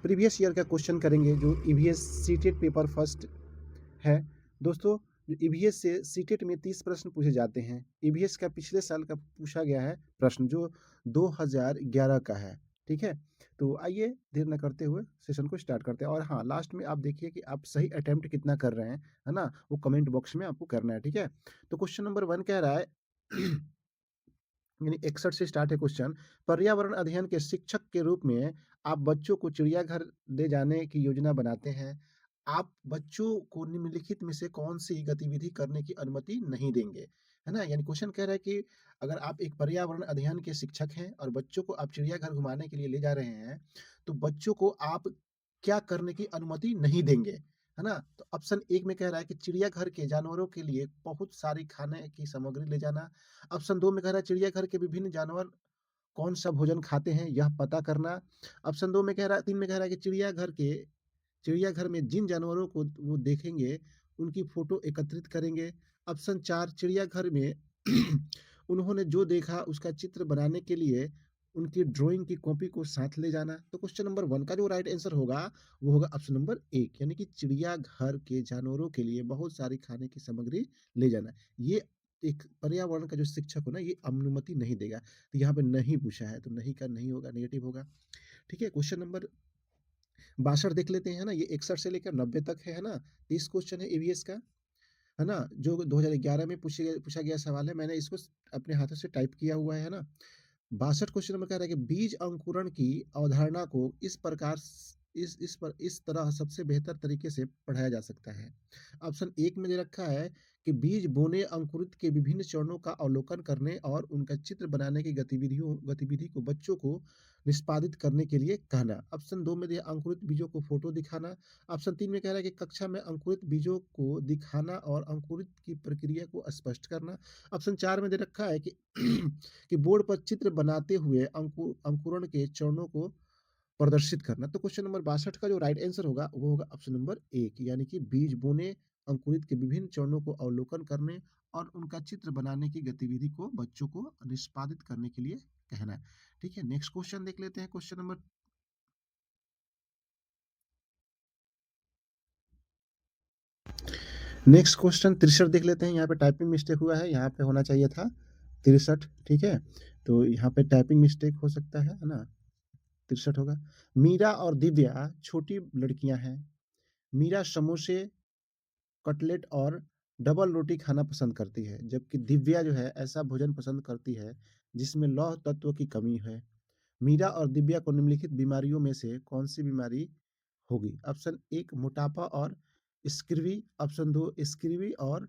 Previous year का question करेंगे जो ईवीएस सीटेट पेपर फर्स्ट है। दोस्तों, जो ईवीएस से सीटेट में 30 प्रश्न पूछे जाते हैं। ईवीएस का पिछले साल का पूछा गया है प्रश्न जो 2011 का है। ठीक है, तो आइए देर न करते हुए सेशन को स्टार्ट करते हैं। और हाँ, लास्ट में आप देखिए कि आप सही अटेम्प्ट कितना कर रहे हैं, है ना, वो कमेंट बॉक्स में आपको करना है। ठीक है, तो क्वेश्चन नंबर 1 कह रहा है यानी 61 से स्टार्ट है क्वेश्चन। पर्यावरण अध्ययन के शिक्षक के रूप में आप बच्चों को चिड़ियाघर ले जाने की योजना बनाते हैं। आप बच्चों को निम्नलिखित में से कौन-सी गतिविधि करने की अनुमति नहीं देंगे? है ना? यानी क्वेश्चन कह रहा है कि अगर आप एक पर्यावरण अध्ययन के शिक्षक हैं और बच्चों को आप चिड़ियाघर घुमाने के लिए ले जा रहे हैं, तो बच्चों को आप क्या करने की अनुमति नहीं देंगे? है ना? तो ऑप्शन 1 में कह रहा है कि चिड़ियाघर के जानवरों के लिए बहुत सारी खाने की सामग्री ले जाना। ऑप्शन 2 में कह रहा है चिड़ियाघर के विभिन्न जानवर कौन-सा भोजन खाते हैं, यह पता करना। ऑप्शन 2 में कह रहा है 3 में कह रहा है कि चिड़ियाघर में जिन जानवरों को वो देखेंगे, उनकी फ़ोटो एकत्रित करेंगे। ऑप्शन 4 चिड़ियाघर में उन्होंने जो देखा उसका चित्र बनाने के लिए उनकी ड्राइंग की कॉपी को साथ ले जाना। तो क्वेश्चन नंबर 1 का जो राइट आंसर होगा, वो होगा ऑप्शन नंबर 1 यानी कि चिड़ियाघर के जानवरों के लिए बहुत सारी खाने की सामग्री ले जाना। ये एक पर्यावरण का जो शिक्षक हो ना, ये अनुमति नहीं देगा। तो यहाँ पे नहीं पूछा है, तो नहीं का नहीं होगा, नेगेटिव होगा। ठीक है, क्वेश्चन नंबर 62 देख लेते हैं ना, ये 61 से लेकर 90 तक है ना? 30 क्वेश्चन है ईवीएस का, है ना? जो 2011 में पूछा गया सवाल है, मैंने इसको अपने हाथों से टाइप किया हुआ है ना? 62 क्वेश्चन नंबर कह रहा है कि बीज अंकुरण की अवधारणा को इस तरह सबसे बेहतर तरीके से पढ़ाया जा सकता है। ऑप्शन 1 में दे रखा है कि बीज बोने अंकुरित के विभिन्न चरणों का अवलोकन करने और उनका चित्र बनाने की गतिविधि को बच्चों को निष्पादित करने के लिए कहना। ऑप्शन 2 में दिया अंकुरित बीजों को फोटो दिखाना। ऑप्शन 3 में कह रहा है कि कक्षा में अंकुरित बीजों को दिखाना और अंकुरित की प्रक्रिया को स्पष्ट करना। ऑप्शन 4 में दे रखा है कि कि बोर्ड पर चित्र बनाते हुए अंकुरण के चरणों को प्रदर्शित करना। तो क्वेश्चन नंबर 62 का जो राइट आंसर होगा, वो होगा ऑप्शन नंबर 1 यानी कि बीज बोने, अंकुरित के विभिन्न चरणों को अवलोकन करने और उनका चित्र बनाने की गतिविधि को बच्चों को निष्पादित करने के लिए कहना है। ठीक है, नेक्स्ट क्वेश्चन देख लेते हैं। क्वेश्चन नंबर नेक्स्ट क्वेश्चन 63 देख लेते हैं। यहाँ पे टाइपिंग मिस्टेक हुआ है, यहाँ पे होना चाहिए था 63। ठीक है, तो यहाँ पे टाइपिंग मिस्टेक हो सकता है ना? 63 होगा। मीरा और दिव्या छोटी लड़कियां हैं। मीरा समोसे, कटलेट और डबल रोटी खाना पसंद करती है, जबकि दिव्या जो है ऐसा भोजन पसंद करती है जिसमें लौह तत्व की कमी है। मीरा और दिव्या को निम्नलिखित बीमारियों में से कौन सी बीमारी होगी? ऑप्शन 1 मोटापा और स्क्रीवी। ऑप्शन 2 स्क्रीवी और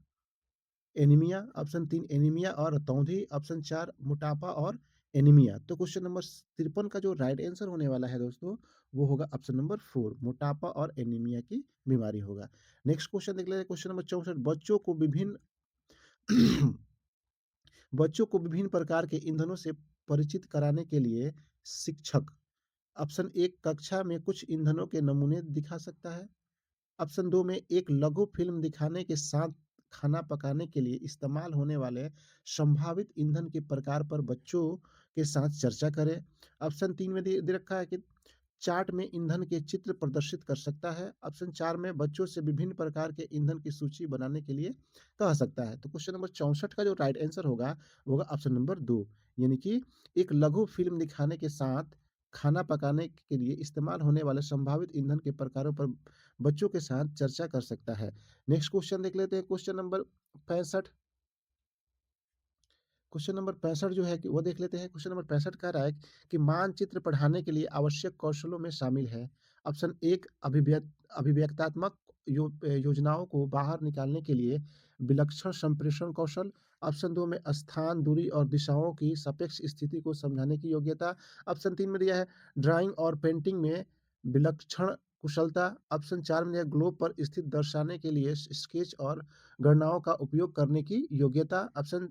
एनीमिया। ऑप्शन 3 एनीमिया और रतौंधी। ऑप्शन 4 मोटापा और एनीमिया। तो क्वेश्चन नंबर 53 का जो राइट आंसर होने वाला है दोस्तों, वो होगा ऑप्शन नंबर 4 मोटापा और एनीमिया की बीमारी होगा। नेक्स्ट क्वेश्चन देख लेते हैं। क्वेश्चन नंबर 64 बच्चों को विभिन्न प्रकार के ईंधनों से परिचित कराने के लिए शिक्षक ऑप्शन 1 कक्षा में कुछ ईंधनों के नमूने दिखा सकता है। ऑप्शन 2 में एक लघु फ़िल्म दिखाने के साथ खाना पकाने के लिए इस्तेमाल होने वाले संभावित ईंधन के प्रकार पर बच्चों के साथ चर्चा करें। ऑप्शन 3 में दे दे रखा है कि चार्ट में ईंधन के चित्र प्रदर्शित कर सकता है। ऑप्शन 4 में बच्चों से विभिन्न प्रकार के ईंधन की सूची बनाने के लिए कह सकता है। तो क्वेश्चन नंबर 64 का जो राइट आंसर होगा, वो होगा ऑप्शन नंबर 2 यानी कि एक लघु फ़िल्म दिखाने के साथ खाना पकाने के लिए इस्तेमाल होने वाले संभावित ईंधन के प्रकारों पर बच्चों के साथ चर्चा कर सकता है। नेक्स्ट क्वेश्चन देख लेते हैं। क्वेश्चन नंबर 65 क्वेश्चन नंबर 65 जो है कि वो देख लेते हैं। क्वेश्चन नंबर 65 कह रहा है कि मानचित्र पढ़ाने के लिए आवश्यक कौशलों में शामिल है। ऑप्शन 1 अभिव्यक्तात्मक योजनाओं को बाहर निकालने के लिए विलक्षण संप्रेषण कौशल। ऑप्शन 2 में स्थान, दूरी और दिशाओं की सापेक्ष स्थिति को समझाने की योग्यता। ऑप्शन 3 में दिया है ड्राइंग और पेंटिंग में विलक्षण कुशलता। ऑप्शन 4 में दिया ग्लोब पर स्थित दर्शाने के लिए स्केच और गणनाओं का उपयोग करने की योग्यता। ऑप्शन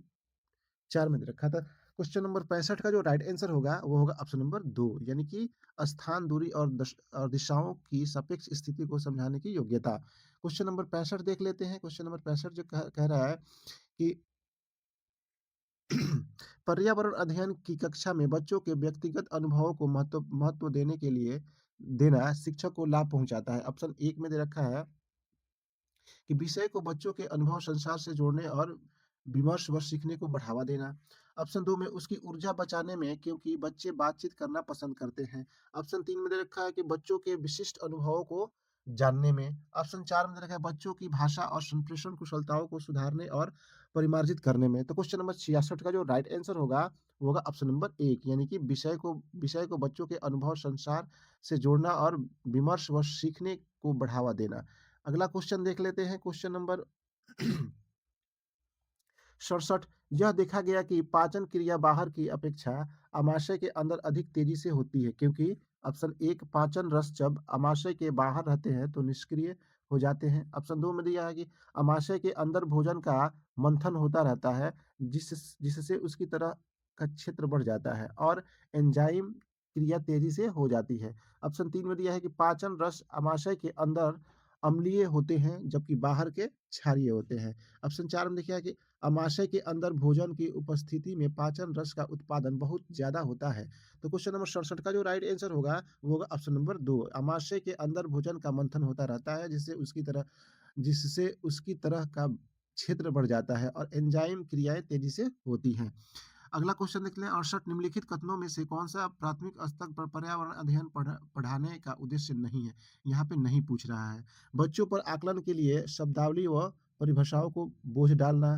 4 में दे रखा था। क्वेश्चन नंबर 65 का जो राइट आंसर होगा, वो होगा ऑप्शन नंबर 2 यानी कि स्थान, दूरी और दिशाओं की सापेक्ष स्थिति को समझाने की योग्यता। क्वेश्चन नंबर 65 देख लेते हैं। क्वेश्चन नंबर 65 जो कह रहा है कि पर्यावरण अध्ययन की कक्षा में बच्चों के व्यक्तिगत अनुभवों को महत्व महत्व देने के लिए देना शिक्षक को लाभ पहुँचाता है। ऑप्शन 1 में दे रखा है कि विषय को बच्चों के अनुभव संसार से जोड़ने और विमर्श व सीखने को बढ़ावा देना। ऑप्शन 2 में उसकी ऊर्जा बचाने में क्योंकि बच्चे बातचीत करना पसंद करते हैं। ऑप्शन 3 में दे रखा है कि बच्चों के विशिष्ट अनुभवों को जानने में। ऑप्शन 4 में दे रखा है बच्चों की भाषा और संप्रेषण कुशलताओं को सुधारने और परिमार्जित करने में। तो क्वेश्चन नंबर 66 का जो राइट आंसर होगा, वो होगा ऑप्शन नंबर 1 यानी कि विषय को बच्चों के अनुभव संसार से जोड़ना और विमर्श व सीखने को बढ़ावा देना। अगला क्वेश्चन देख लेते हैं क्वेश्चन नंबर 67। यह देखा गया कि पाचन क्रिया बाहर की अपेक्षा आमाशय के अंदर अधिक तेजी से होती है क्योंकि ऑप्शन 1 पाचन रस जब आमाशय के बाहर रहते हैं तो निष्क्रिय हो जाते हैं। ऑप्शन 2 में दिया है कि आमाशय के अंदर भोजन का मंथन होता रहता है जिससे उसकी तरह का क्षेत्र बढ़ जाता है और एंजाइम क्रिया तेजी से हो जाती है। ऑप्शन 3 में दिया है कि पाचन रस आमाशय के अंदर अम्लीय होते हैं जबकि बाहर के क्षारीय होते हैं। ऑप्शन 4 में देखिए कि अमाशय के अंदर भोजन की उपस्थिति में पाचन रस का उत्पादन बहुत ज़्यादा होता है। तो क्वेश्चन नंबर 67 का जो राइट आंसर होगा, वो होगा ऑप्शन नंबर 2। अमाशय के अंदर भोजन का मंथन होता रहता है जिससे उसकी तरह का क्षेत्र बढ़ जाता है और एंजाइम क्रियाएँ तेज़ी से होती हैं। अगला क्वेश्चन देख लें 68 निम्नलिखित कथनों में से कौन-सा प्राथमिक स्तर पर पर्यावरण अध्ययन पढ़ाने का उद्देश्य नहीं है? यहाँ पे नहीं पूछ रहा है। बच्चों पर आकलन के लिए शब्दावली व परिभाषाओं को बोझ डालना,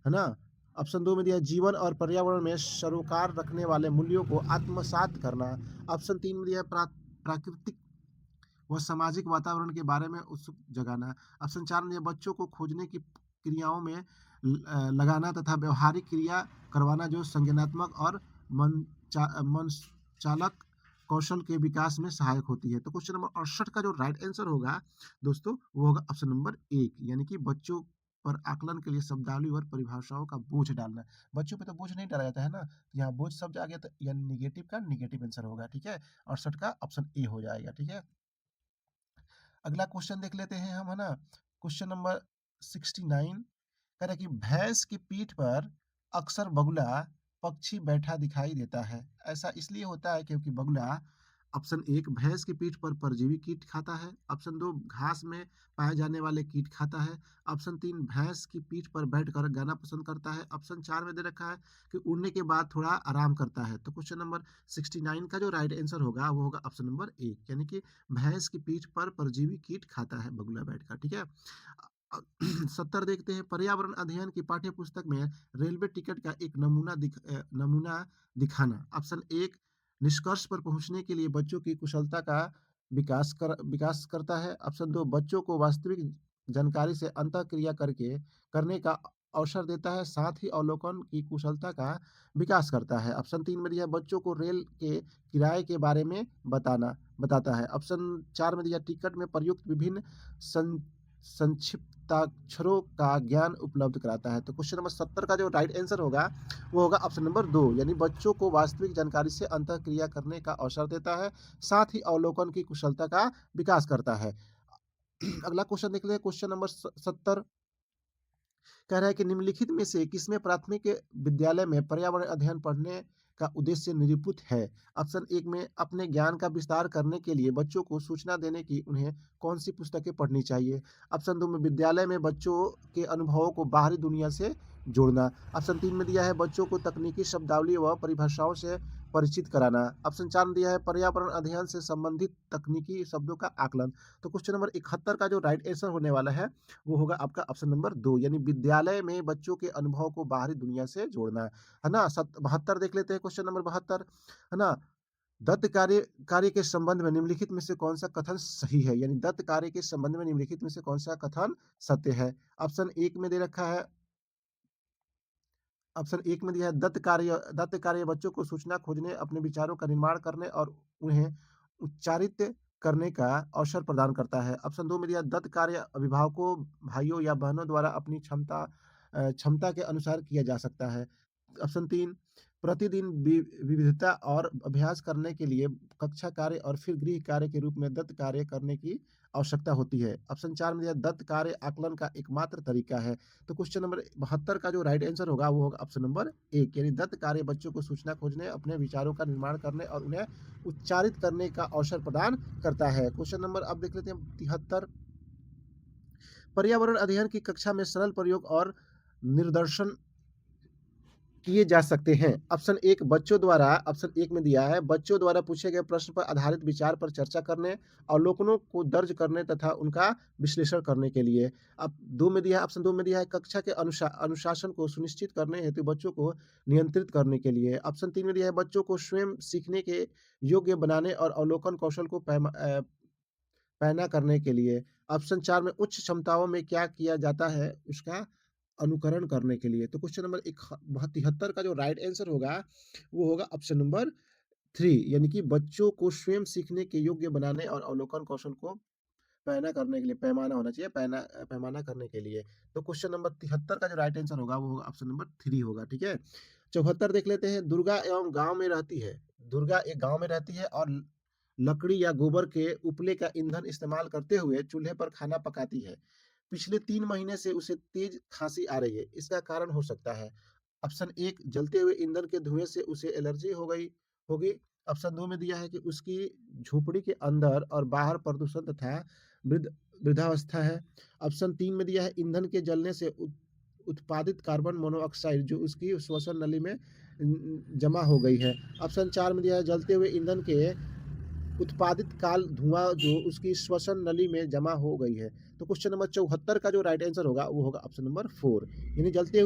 है ना? ऑप्शन 2 में दिया है जीवन और पर्यावरण में सरोकार रखने वाले मूल्यों को आत्मसात करना। ऑप्शन 3 में दिया है प्राकृतिक व सामाजिक वातावरण के बारे में उत्सुक जगाना। ऑप्शन 4 में बच्चों को खोजने की क्रियाओं में लगाना तथा व्यावहारिक क्रिया करवाना जो संज्ञानात्मक और मनचालक कौशल के विकास में सहायक होती है। तो क्वेश्चन नंबर 68 का जो राइट आंसर होगा दोस्तों, वो होगा ऑप्शन नंबर 1 यानी कि बच्चों पर आकलन के लिए शब्दावली और परिभाषाओं का बोझ डालना। बच्चों पे तो बोझ नहीं डाला जाता है ना, तो यहाँ बोझ शब्द आ गया तो यानी नेगेटिव का नेगेटिव आंसर होगा, ठीक है? 68 का ऑप्शन ए हो जाएगा, ठीक है? अगला क्वेश्चन देख लेते हैं हम, है ना? क्वेश्चन नंबर 69 कह रहा है कि भैंस की पीठ पर अक्सर बगुला पक्षी बैठा दिखाई देता है। ऐसा इसलिए होता है क्योंकि बगुला ऑप्शन 1 भैंस की पीठ पर परजीवी कीट खाता है। ऑप्शन 2 घास में पाए जाने वाले कीट खाता है। ऑप्शन 3 भैंस की पीठ पर बैठकर गाना पसंद करता है। ऑप्शन 4 में दे रखा है कि उड़ने के बाद थोड़ा आराम करता है। तो क्वेश्चन नंबर 69 का जो राइट आंसर होगा वो होगा ऑप्शन नंबर 1 यानी कि भैंस की पीठ पर परजीवी कीट खाता है बगुला बैठकर, ठीक है? 70 देखते हैं पर्यावरण अध्ययन की पाठ्य पुस्तक में रेलवे टिकट का एक नमूना दिखाना। ऑप्शन 1 निष्कर्ष पर पहुंचने के लिए बच्चों की कुशलता का विकास करता है। ऑप्शन 2 बच्चों को वास्तविक जानकारी से अंतःक्रिया करने का अवसर देता है, साथ ही अवलोकन की कुशलता का विकास करता है। ऑप्शन 3 में दिया है बच्चों को रेल के किराए के बारे में बताता है। ऑप्शन 4 में दिया टिकट में प्रयुक्त विभिन्न सं संक्षिप्ताक्षरों का ज्ञान उपलब्ध कराता है। तो क्वेश्चन नंबर 70 का जो राइट आंसर होगा, वो होगा ऑप्शन नंबर 2 यानी बच्चों को वास्तविक जानकारी से अंतःक्रिया करने का अवसर देता है, साथ ही अवलोकन की कुशलता का विकास करता है। अगला क्वेश्चन देख लेते हैं क्वेश्चन नंबर 70 कह रहा है कि निम्नलिखित में से किसमें प्राथमिक विद्यालय में पर्यावरण अध्ययन पढ़ने का उद्देश्य निरूपित है? ऑप्शन 1 में अपने ज्ञान का विस्तार करने के लिए बच्चों को सूचना देने की उन्हें कौन सी पुस्तकें पढ़नी चाहिए? ऑप्शन 2 में विद्यालय में बच्चों के अनुभवों को बाहरी दुनिया से जोड़ना। ऑप्शन 3 में दिया है बच्चों को तकनीकी शब्दावली व परिभाषाओं से परिचित कराना। ऑप्शन 4 में दिया है पर्यावरण अध्ययन से संबंधित तकनीकी शब्दों का आकलन। तो क्वेश्चन नंबर 71 का जो राइट आंसर होने वाला है वो होगा आपका ऑप्शन नंबर 2 यानी विद्यालय में बच्चों के अनुभव को बाहरी दुनिया से जोड़ना, है ना? 72 देख लेते हैं क्वेश्चन नंबर 72, है ना? दत्त कार्य के संबंध में निम्नलिखित में से कौन-सा कथन सही है? यानी दत्त कार्य के संबंध में निम्नलिखित में से कौन-सा कथन सत्य है? ऑप्शन 1 में दे रखा है ऑप्शन 1 में दिया है दत्त कार्य बच्चों को सूचना खोजने, अपने विचारों का निर्माण करने और उन्हें उच्चारित करने का अवसर प्रदान करता है। ऑप्शन 2 में दिया दत्त कार्य अभिभावकों, भाइयों या बहनों द्वारा अपनी क्षमता के अनुसार किया जा सकता है। ऑप्शन 3 प्रतिदिन विविधता और अभ्यास करने के लिए कक्षा कार्य और फिर गृह कार्य के रूप में दत्त कार्य करने की आवश्यकता होती है। ऑप्शन 4 में दिया दत्त कार्य आकलन का एकमात्र तरीका है। तो क्वेश्चन नंबर 72 का जो राइट आंसर होगा वो होगा ऑप्शन नंबर 1 यानी दत्त कार्य बच्चों को सूचना खोजने, अपने विचारों का निर्माण करने और उन्हें उच्चारित करने का अवसर प्रदान करता है। क्वेश्चन नंबर अब देख लेते हैं 73। पर्यावरण अध्ययन की कक्षा में सरल प्रयोग और निर्दर्शन किए जा सकते हैं। ऑप्शन 1 में दिया है बच्चों द्वारा पूछे गए प्रश्न पर आधारित विचार पर चर्चा करने, अवलोकनों को दर्ज करने तथा उनका विश्लेषण करने के लिए। अब 2 में दिया है ऑप्शन 2 में दिया है कक्षा के अनुशासन को सुनिश्चित करने हेतु बच्चों को नियंत्रित करने के लिए। ऑप्शन 3 में दिया है बच्चों को स्वयं सीखने के योग्य बनाने और अवलोकन कौशल को पैना करने के लिए। ऑप्शन 4 में उच्च क्षमताओं में क्या किया जाता है उसका अनुकरण करने के लिए। तो क्वेश्चन नंबर 73 का जो राइट आंसर होगा, वो होगा ऑप्शन नंबर 3 यानी कि बच्चों को स्वयं सीखने के योग्य बनाने और अवलोकन कौशल को पैना करने के लिए पैमाना होना चाहिए, पैमाना करने के लिए। तो क्वेश्चन नंबर 73 का जो राइट आंसर होगा, वो होगा ऑप्शन नंबर 3 होगा, ठीक है? 74 देख लेते हैं, दुर्गा एक गाँव में रहती है और लकड़ी या गोबर के उपले का ईंधन इस्तेमाल करते हुए चूल्हे पर खाना पकाती है। पिछले 3 महीने से उसे तेज खांसी आ रही है। इसका कारण हो सकता है ऑप्शन 1 जलते हुए ईंधन के धुएँ से उसे एलर्जी हो गई होगी। ऑप्शन 2 में दिया है कि उसकी झोपड़ी के अंदर और बाहर प्रदूषण तथा वृद्धावस्था है। ऑप्शन 3 में दिया है ईंधन के जलने से उत्पादित कार्बन मोनोऑक्साइड जो उसकी श्वसन नली में जमा हो गई है। ऑप्शन 4 में दिया है जलते हुए ईंधन के उत्पादित काल धुआं जो उसकी श्वसन नली में जमा हो गई है। तो क्वेश्चन नंबर 74 का जो राइट आंसर होगा वो होगा ऑप्शन नंबर 4 यानी जलते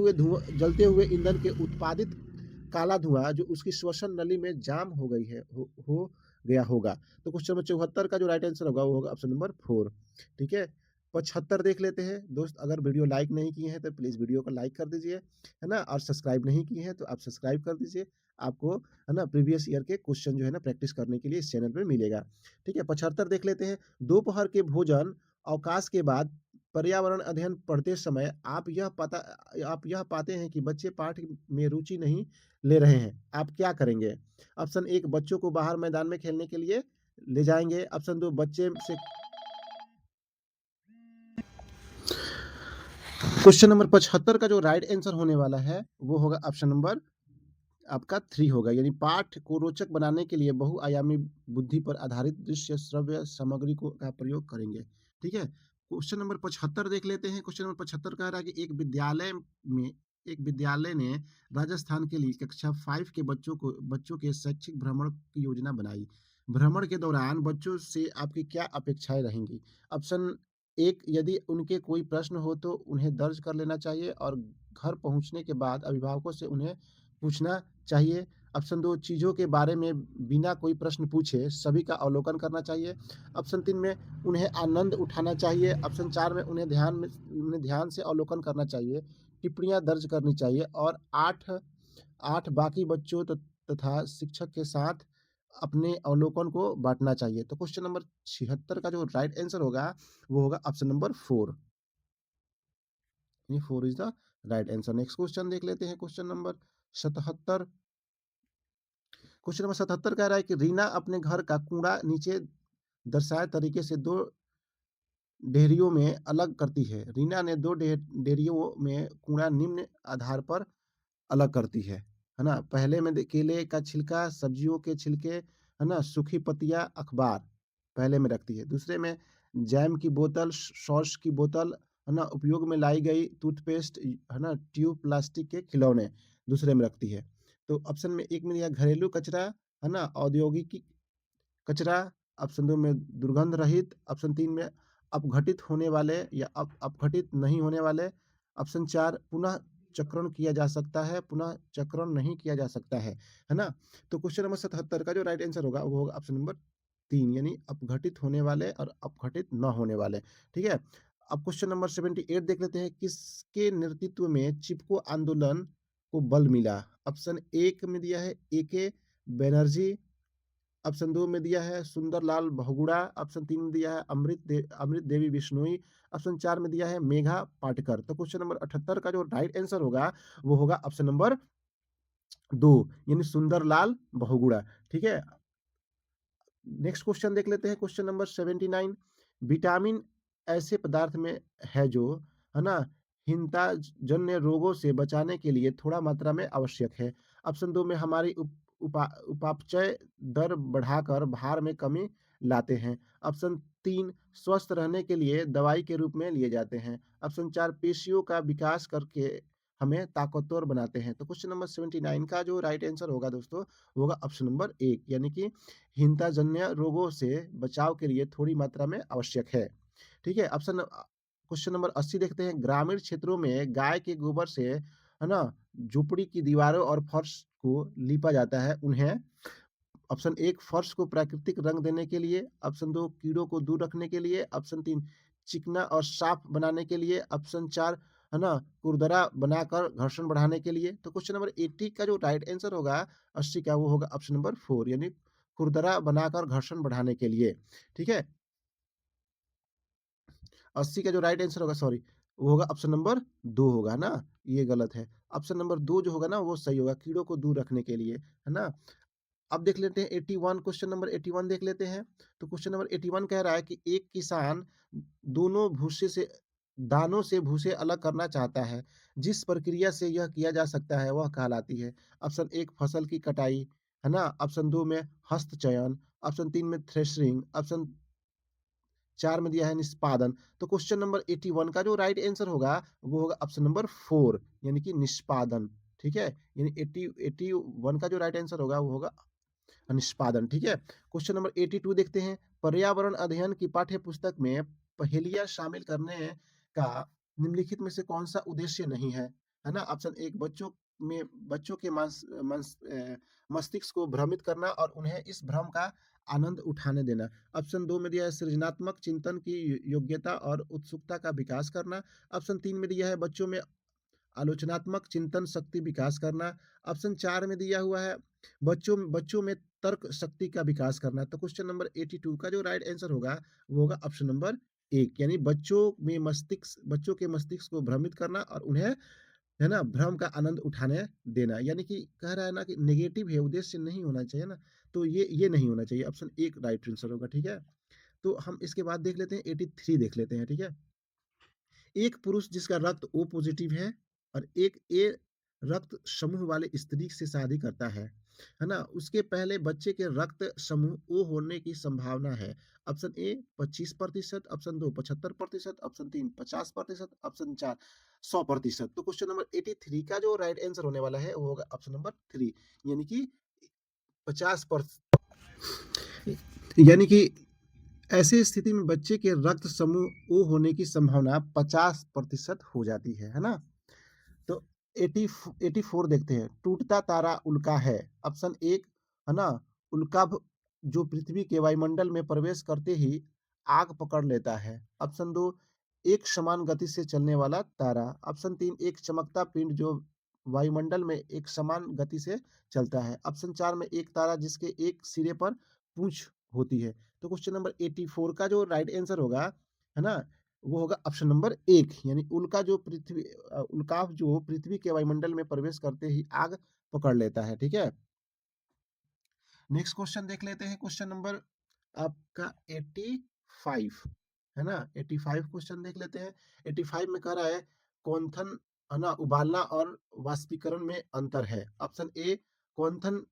हुए ईंधन के उत्पादित काला धुआं जो उसकी श्वसन नली में जाम हो गई है हो गया होगा। तो क्वेश्चन नंबर 74 का जो राइट आंसर होगा वो होगा ऑप्शन नंबर 4, ठीक है? 75 देख लेते हैं। दोस्त अगर वीडियो लाइक नहीं किए हैं तो प्लीज़ वीडियो को लाइक कर दीजिए, है ना? और सब्सक्राइब नहीं किए हैं तो आप सब्सक्राइब कर दीजिए। आपको है ना प्रीवियस ईयर के क्वेश्चन जो है ना प्रैक्टिस करने के लिए इस चैनल पे मिलेगा। ठीक है, 75 देख लेते हैं। दोपहर के भोजन अवकाश के बाद पर्यावरण अध्ययन पढ़ते समय आप यह पाते हैं कि बच्चे पाठ में रुचि नहीं ले रहे हैं। आप क्या करेंगे? ऑप्शन 1 बच्चों को बाहर मैदान में खेलने के लिए ले जाएँगे। ऑप्शन 2 बच्चे से क्वेश्चन नंबर 75 का जो राइट आंसर होने वाला है, वो होगा ऑप्शन नंबर आपका 3 होगा यानी पाठ को रोचक बनाने के लिए बहुआयामी बुद्धि पर आधारित दृश्य श्रव्य सामग्री का प्रयोग करेंगे। ठीक है? क्वेश्चन नंबर 75 देख लेते हैं। क्वेश्चन नंबर 75 कह रहा है कि एक विद्यालय ने राजस्थान के लिए कक्षा 5 के बच्चों के शैक्षिक भ्रमण की योजना बनाई। भ्रमण के दौरान बच्चों से आपकी क्या अपेक्षाएँ रहेंगी? ऑप्शन 1 यदि उनके कोई प्रश्न हो तो उन्हें दर्ज कर लेना चाहिए और घर पहुँचने के बाद अभिभावकों से उन्हें पूछना चाहिए। ऑप्शन 2 चीज़ों के बारे में बिना कोई प्रश्न पूछे सभी का अवलोकन करना चाहिए। ऑप्शन 3 में उन्हें आनंद उठाना चाहिए। ऑप्शन 4 में उन्हें ध्यान से अवलोकन करना चाहिए, टिप्पणियाँ दर्ज करनी चाहिए और 8 बाकी बच्चों तथा शिक्षक के साथ अपने अवलोकन को बाँटना चाहिए। तो क्वेश्चन नंबर 76 का जो राइट आंसर होगा, वो होगा ऑप्शन नंबर 4 यानी 4 is the right answer. Next question देख लेते हैं क्वेश्चन नंबर 77। क्वेश्चन नंबर 77 कह रहा है कि रीना अपने घर का कूड़ा नीचे दर्शाए तरीके से 2 डेहरियों में अलग करती है। रीना ने 2 डेहरियों में कूड़ा निम्न आधार पर अलग करती है ना? पहले में केले का छिलका, सब्जियों के छिलके, है ना? सूखी पत्तियाँ, अखबार पहले में रखती है। दूसरे में जैम की बोतल, सॉस की बोतल, है ना? उपयोग में लाई गई टूथपेस्ट, है ना? ट्यूब, प्लास्टिक के खिलौने दूसरे में रखती है। तो ऑप्शन में 1 में दिया घरेलू कचरा, है ना? औद्योगिक कचरा, ऑप्शन 2 में दुर्गंध रहित, ऑप्शन 3 में अपघटित होने वाले या अपघटित नहीं होने वाले, ऑप्शन 4 पुनः चक्रण किया जा सकता है, पुनः चक्रण नहीं किया जा सकता है ना? तो क्वेश्चन नंबर 77 का जो राइट आंसर होगा वो होगा ऑप्शन नंबर 3 यानी अपघटित होने वाले और अपघटित न होने वाले, ठीक है? अब क्वेश्चन नंबर 78 देख लेते हैं, किसके नेतृत्व में चिपको आंदोलन को बल मिला? ऑप्शन 1 में दिया है ए.के. बैनर्जी, ऑप्शन 2 में दिया है सुंदरलाल बहुगुणा, ऑप्शन 3 में दिया है अमृत देवी बिश्नोई, ऑप्शन 4 में दिया है मेघा पाटकर। तो क्वेश्चन नंबर 78 का जो राइट आंसर होगा वो होगा ऑप्शन नंबर 2 यानी सुंदरलाल बहुगुणा, ठीक है? नेक्स्ट क्वेश्चन देख लेते हैं, क्वेश्चन नंबर 79। विटामिन ऐसे पदार्थ में है जो, है ना, हिंता जन्य रोगों से बचाने के लिए थोड़ा मात्रा में आवश्यक है। ऑप्शन 2 में हमारी उपापचय दर बढ़ाकर भार में कमी लाते हैं। ऑप्शन 3 स्वस्थ रहने के लिए दवाई के रूप में लिए जाते हैं। ऑप्शन 4 पेशियों का विकास करके हमें ताकतवर बनाते हैं। तो क्वेश्चन नंबर 79 का जो राइट आंसर होगा दोस्तों, वो होगा ऑप्शन नंबर 1 यानी कि हिंताजन्य रोगों से बचाव के लिए थोड़ी मात्रा में आवश्यक है। ठीक है? क्वेश्चन नंबर 80 देखते हैं। ग्रामीण क्षेत्रों में गाय के गोबर से, है ना, झोपड़ी की दीवारों और फर्श को लीपा जाता है। उन्हें ऑप्शन 1 फर्श को प्राकृतिक रंग देने के लिए, ऑप्शन 2 कीड़ों को दूर रखने के लिए, ऑप्शन 3 चिकना और साफ बनाने के लिए, ऑप्शन 4, है ना, खुरदरा बनाकर घर्षण बढ़ाने के लिए। तो क्वेश्चन नंबर 80 का जो राइट आंसर होगा 80 का, वो होगा ऑप्शन नंबर 4 यानी खुरदरा बनाकर घर्षण बढ़ाने के लिए। ठीक है? 80 का जो राइट आंसर होगा, सॉरी, वो होगा ऑप्शन नंबर 2 होगा ना, ये गलत है। ऑप्शन नंबर 2 जो होगा ना वो सही होगा, कीड़ों को दूर रखने के लिए, है ना? अब देख लेते हैं 81, क्वेश्चन नंबर 81 देख लेते हैं। तो क्वेश्चन नंबर 81 कह रहा है कि एक किसान दोनों भूसे से दानों से भूसे अलग करना चाहता है। जिस प्रक्रिया से यह किया जा सकता है वह कहलाती है। ऑप्शन 1 फसल की कटाई, है ना? ऑप्शन 2 में हस्त चयन, ऑप्शन 3 में थ्रेशरिंग, ऑप्शन 4 में दिया है निष्पादन। तो क्वेश्चन नंबर 81 का जो राइट आंसर होगा, वो होगा ऑप्शन नंबर 4 यानी कि निष्पादन। ठीक है? यानी 81 का जो राइट आंसर होगा वो होगा निष्पादन। ठीक है? क्वेश्चन नंबर 82 देखते हैं। पर्यावरण अध्ययन की पाठ्य पुस्तक में पहेलियाँ शामिल करने का निम्नलिखित में से कौन-सा उद्देश्य नहीं है? है ना? ऑप्शन 1 बच्चों के मस्तिष्क को भ्रमित करना और उन्हें इस भ्रम का आनंद उठाने देना। ऑप्शन 2 में दिया है सृजनात्मक चिंतन की योग्यता और उत्सुकता का विकास करना। ऑप्शन 3 में दिया है बच्चों में आलोचनात्मक चिंतन शक्ति विकास करना। ऑप्शन 4 में दिया हुआ है बच्चों में तर्क शक्ति का विकास करना। तो क्वेश्चन नंबर 82 का जो राइट आंसर होगा, वो होगा ऑप्शन नंबर 1 यानी बच्चों के मस्तिष्क को भ्रमित करना और उन्हें, है ना, भ्रम का आनंद उठाने देना। यानी कि कह रहा है ना कि नेगेटिव है, उद्देश्य नहीं होना चाहिए ना, तो ये नहीं होना चाहिए। ऑप्शन 1 राइट आंसर होगा, ठीक है? तो हम इसके बाद देख लेते हैं 83 देख लेते हैं, ठीक है? एक पुरुष जिसका रक्त ओ पॉजिटिव है और एक ए रक्त समूह वाले स्त्री से शादी करता है ना? उसके पहले बच्चे के रक्त समूह ओ होने की संभावना है। Option A 25%, option 2 75%, option 3 50%, option 4 100%। तो क्वेश्चन नंबर 83 का जो राइट आंसर होने वाला है वो होगा ऑप्शन नंबर 3 यानी कि 50%, यानी कि ऐसी स्थिति में बच्चे के रक्त समूह ओ होने की संभावना 50% हो जाती है ना? तो 84 देखते हैं। टूटता तारा उल्का है। ऑप्शन 1, है ना, उल्काभ जो पृथ्वी के वायुमंडल में प्रवेश करते ही आग पकड़ लेता है। ऑप्शन 2 एक समान गति से चलने वाला तारा। ऑप्शन 3 एक चमकता पिंड जो वायुमंडल में एक समान गति से चलता है। ऑप्शन 4 में एक तारा जिसके एक सिरे पर पूंछ होती है। तो क्वेश्चन नंबर 84 का जो राइट आंसर होगा, है ना, वो होगा ऑप्शन नंबर 1 यानी उल्काव जो पृथ्वी के वायुमंडल में प्रवेश करते ही आग पकड़ लेता है, ठीक है? नेक्स्ट क्वेश्चन देख लेते हैं, क्वेश्चन नंबर आपका 85, है ना? 85 क्वेश्चन देख लेते हैं। 85 में कह रहा है क्वथन, है ना, उबालना और वाष्पीकरण में अंतर है। ऑप्शन ए क्वथन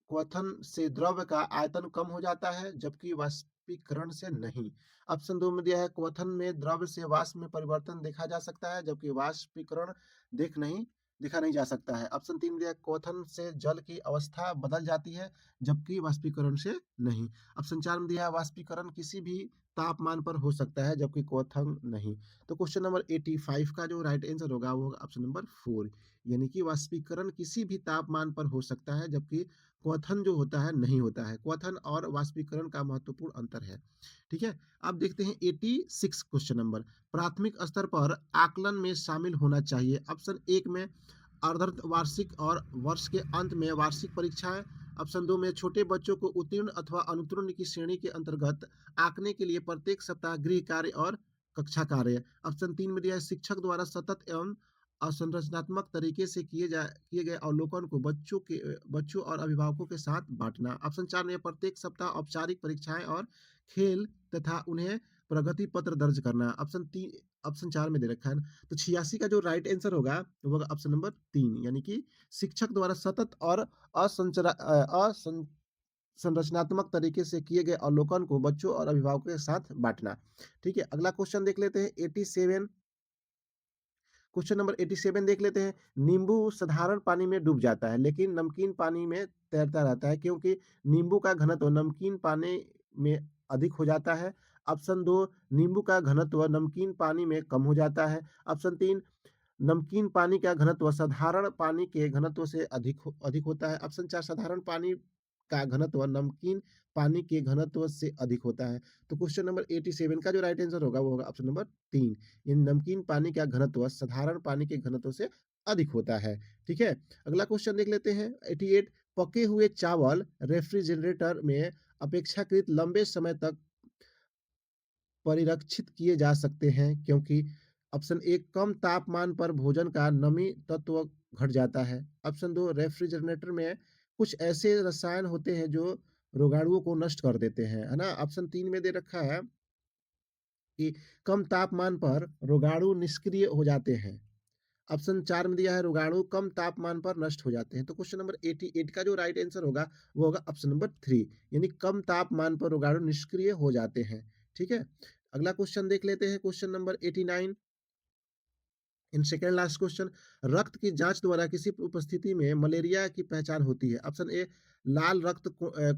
क्वथन से द्रव का आयतन कम हो जाता है जबकि वाष्पीकरण से नहीं। ऑप्शन 2 में दिया है क्वथन में द्रव से वाष्प में परिवर्तन देखा जा सकता है जबकि वाष्पीकरण देख नहीं देखा नहीं जा सकता है। ऑप्शन 3 में दिया है क्वथन से जल की अवस्था बदल जाती है जबकि वाष्पीकरण से नहीं। ऑप्शन 4 में दिया है वाष्पीकरण किसी भी तापमान पर हो सकता है जबकि क्वथन नहीं। तो क्वेश्चन नंबर 85 का जो राइट आंसर होगा वो होगा ऑप्शन नंबर 4 यानी कि वाष्पीकरण किसी भी तापमान पर हो सकता है जबकि क्वथन जो होता है नहीं होता है। क्वथन और वाष्पीकरण का महत्वपूर्ण अंतर है। ठीक है? अब देखते हैं 86 क्वेश्चन नंबर। प्राथमिक स्तर पर आकलन में शामिल होना चाहिए। ऑप्शन 1 में अर्धवार्षिक और वर्ष के अंत में वार्षिक परीक्षाएं। ऑप्शन 2 में छोटे बच्चों को उत्तीर्ण अथवा अनुत्तीर्ण की श्रेणी के अंतर्गत आंकने के लिए प्रत्येक सप्ताह गृह कार्य और कक्षा कार्य। ऑप्शन 3 में दिया है शिक्षक द्वारा सतत एवं संरचनात्मक तरीके से किए गए अवलोकन को बच्चों और अभिभावकों के साथ बाँटना। ऑप्शन 4 में प्रत्येक सप्ताह औपचारिक परीक्षाएँ और खेल तथा उन्हें प्रगति पत्र दर्ज करना। ऑप्शन 4 में दे रखा है ना। तो 86 का जो राइट आंसर होगा वो होगा ऑप्शन नंबर 3 यानी कि शिक्षक द्वारा सतत और असंचरा अ, असं संरचनात्मक तरीके से किए गए अवलोकन को बच्चों और अभिभावकों के साथ बाँटना। ठीक है, अगला क्वेश्चन देख लेते हैं 87 क्वेश्चन नंबर 87 देख लेते हैं। नींबू साधारण पानी में डूब जाता है, लेकिन नमकीन पानी में तैरता रहता है क्योंकि नींबू का घनत्व नमकीन पानी में अधिक हो जाता है। ऑप्शन 2 नींबू का घनत्व नमकीन पानी में कम हो जाता है। ऑप्शन 3 नमकीन पानी का घनत्व साधारण पानी के घनत्व से अधिक होता है। ऑप्शन 4 साधारण पानी का घनत्व नमकीन पानी के घनत्व से अधिक होता है। तो क्वेश्चन नंबर 87 का जो राइट आंसर होगा वो होगा ऑप्शन नंबर 3 इन नमकीन पानी का घनत्व साधारण पानी के घनत्व से अधिक होता है। ठीक है? अगला क्वेश्चन देख लेते हैं 88 पके हुए चावल रेफ्रिजरेटर में अपेक्षाकृत लंबे समय तक परिरक्षित किए जा सकते हैं क्योंकि ऑप्शन 1 कम तापमान पर भोजन का नमी तत्व घट जाता है। ऑप्शन 2 रेफ्रिजरेटर में कुछ ऐसे रसायन होते हैं जो रोगाणुओं को नष्ट कर देते हैं, है ना? ऑप्शन 3 में दे रखा है कि कम तापमान पर रोगाणु निष्क्रिय हो जाते हैं। ऑप्शन 4 में दिया है रोगाणु कम तापमान पर नष्ट हो जाते हैं। तो क्वेश्चन नंबर 88 का जो राइट आंसर होगा वो होगा ऑप्शन नंबर 3 यानी कम तापमान पर रोगाणु निष्क्रिय हो जाते हैं। ठीक है? अगला क्वेश्चन देख लेते हैं question number 89 in second last question रक्त की जांच द्वारा किसी उपस्थिति में मलेरिया की पहचान होती है। ऑप्शन ए लाल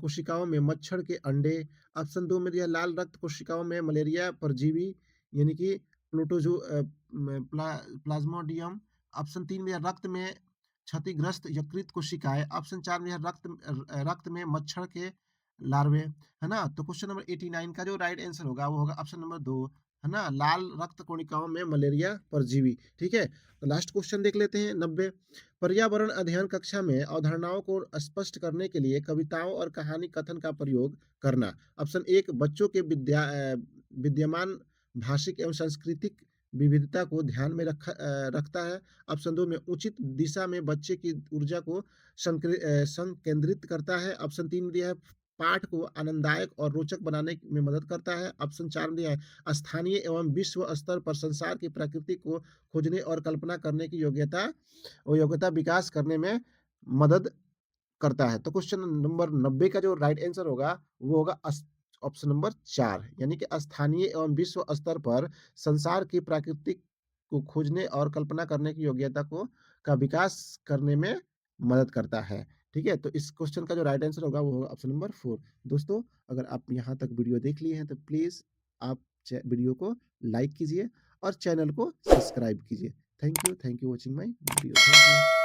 कोशिकाओं में मच्छर के अंडे। ऑप्शन 2 में दिया लाल रक्त कोशिकाओं में मलेरिया परजीवी यानी कि प्लाज्मोडियम। ऑप्शन 3 में रक्त में क्षतिग्रस्त यकृत कोशिकाएं। ऑप्शन 4 में रक्त में मच्छर के लार्वे, है ना? तो क्वेश्चन नंबर 89 का जो राइट आंसर होगा वो होगा ऑप्शन नंबर 2, है ना? लाल रक्त कोशिकाओं में मलेरिया परजीवी। ठीक है? तो लास्ट क्वेश्चन देख लेते हैं 90 पर्यावरण अध्ययन कक्षा में अवधारणाओं को स्पष्ट करने के लिए कविताओं और कहानी कथन का प्रयोग करना। ऑप्शन 1 बच्चों के विद्यमान भाषिक एवं सांस्कृतिक विविधता को ध्यान में रखता है। ऑप्शन 2 में उचित दिशा में बच्चे की ऊर्जा को संकेंद्रित करता है। ऑप्शन 3 में दिया है पाठ को आनंददायक और रोचक बनाने में मदद करता है। ऑप्शन 4 में दिया है स्थानीय एवं विश्व स्तर पर संसार की प्रकृति को खोजने और कल्पना करने की योग्यता विकास करने में मदद करता है। तो क्वेश्चन नंबर 90 का जो राइट आंसर होगा वो होगा ऑप्शन नंबर 4 यानी कि स्थानीय एवं विश्व स्तर पर संसार की प्राकृतिक को खोजने और कल्पना करने की योग्यता का विकास करने में मदद करता है। ठीक है? तो इस क्वेश्चन का जो राइट आंसर होगा वो होगा ऑप्शन नंबर 4। दोस्तों, अगर आप यहाँ तक वीडियो देख लिए हैं तो प्लीज़ आप वीडियो को लाइक कीजिए और चैनल को सब्सक्राइब कीजिए। Thank you watching my video. Thank you.